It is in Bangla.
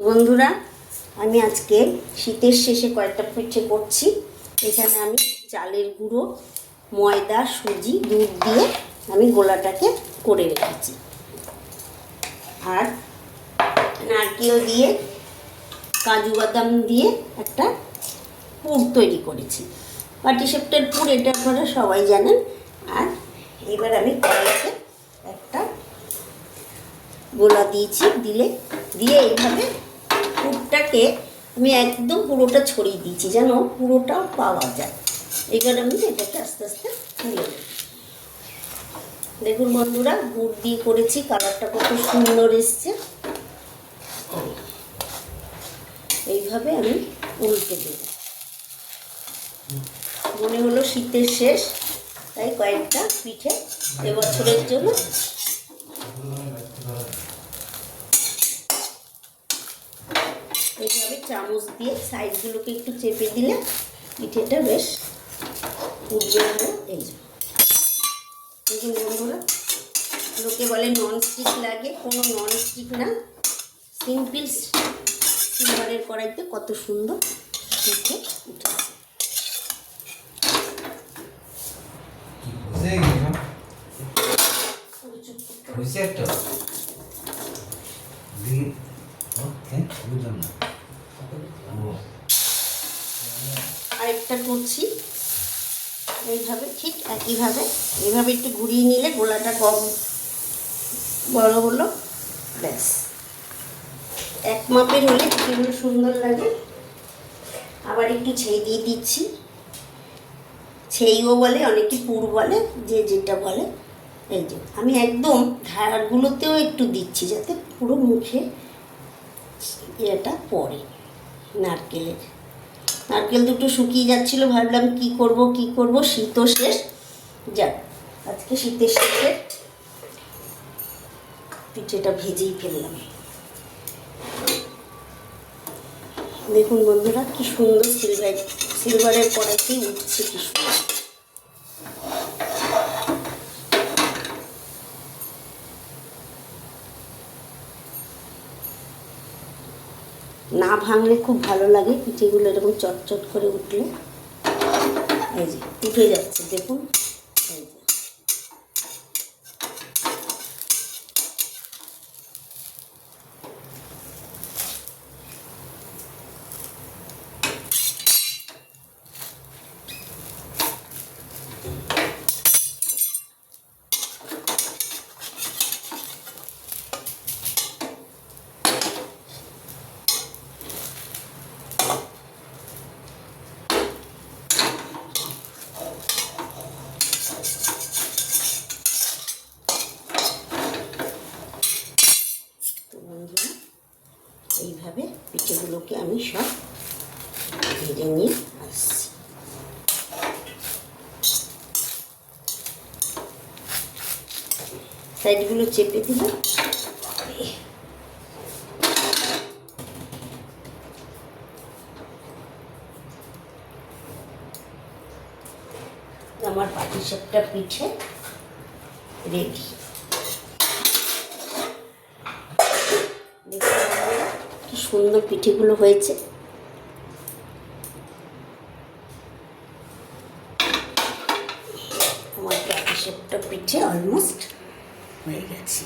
বন্ধুরা, আমি আজকে শীতের শেষে কয়েকটা পিঠে করছি। এখানে আমি চালের গুঁড়ো, ময়দা, সুজি, দুধ দিয়ে আমি গোলাটাকে করে রেখেছি। আর নারকেল দিয়ে, কাজু বাদাম দিয়ে একটা পুর তৈরি করেছি। পাটিসাপটার পুর, এটা আপনারা সবাই জানেন। আর এবার আমি কড়াইতে একটা গোলা দিয়েছি, দিয়ে এইভাবে পুরটাকে আমি একদম পুরোটা ছড়িয়ে দিয়েছি যেন পুরোটাও পাওয়া যায়। এবার আমি এটাকে আস্তে আস্তে তুলে দেব। দেখুন বন্ধুরা, গুড় দিয়ে করেছি, কালারটা কত সুন্দর এসছে। এইভাবে আমি উল্টে দেব। মনে হলো শীতের শেষ, তাই কয়েকটা পিঠে এবছরের জন্য এইভাবে চামচ দিয়ে সাইডগুলোকে একটু চেপে দিলে পিঠেটা বেশ উঠবে ভালো। এই যে দেখুন বন্ধুরা, লোকে বলে ননস্টিক লাগে, কোনো ননস্টিক না, সিম্পল সিলভারের কড়াইতে কত সুন্দর পিঠে উঠেছে। আরেকটা করছি এইভাবে, ঠিক একইভাবে এইভাবে একটু ঘুরিয়ে নিলে গোলাটা কম বড় হলো, ব্যাস। এক মাপের হলে যেগুলো সুন্দর লাগে। আবার একটু ছেই দিয়ে দিচ্ছি, ছেইও বলে, অনেকে পুর বলে, যে যেটা বলে। এই যে আমি একদম ধারগুলোতেও একটু দিচ্ছি যাতে পুরো মুখে এটা পড়ে। নারকেল দুটো শুকিয়ে যাচ্ছিলো, ভাবলাম কি করব, শীতও শেষ, যাক আজকে শীতের শেষে পিঠেটা ভেজেই ফেললাম। দেখুন বন্ধুরা, কি সুন্দর সিলভারের কড়াইতেই উঠছে, কি সুন্দর। না ভাঙলে খুব ভালো লাগে পিঠেগুলো, এরকম চটচট করে উঠলে। এই যে উঠে যাচ্ছে, দেখুন। এই যে এইভাবে পিঠেগুলোকে আমি সব ভেজে নিয়ে আসছি। সাইডগুলো চেপে দিলে আমার পাটিসাপটা পিঠে রেডি। কি সুন্দর পিঠেগুলো হয়েছে। আমার পাটিসাপটা পিঠে অলমোস্ট হয়ে গেছে।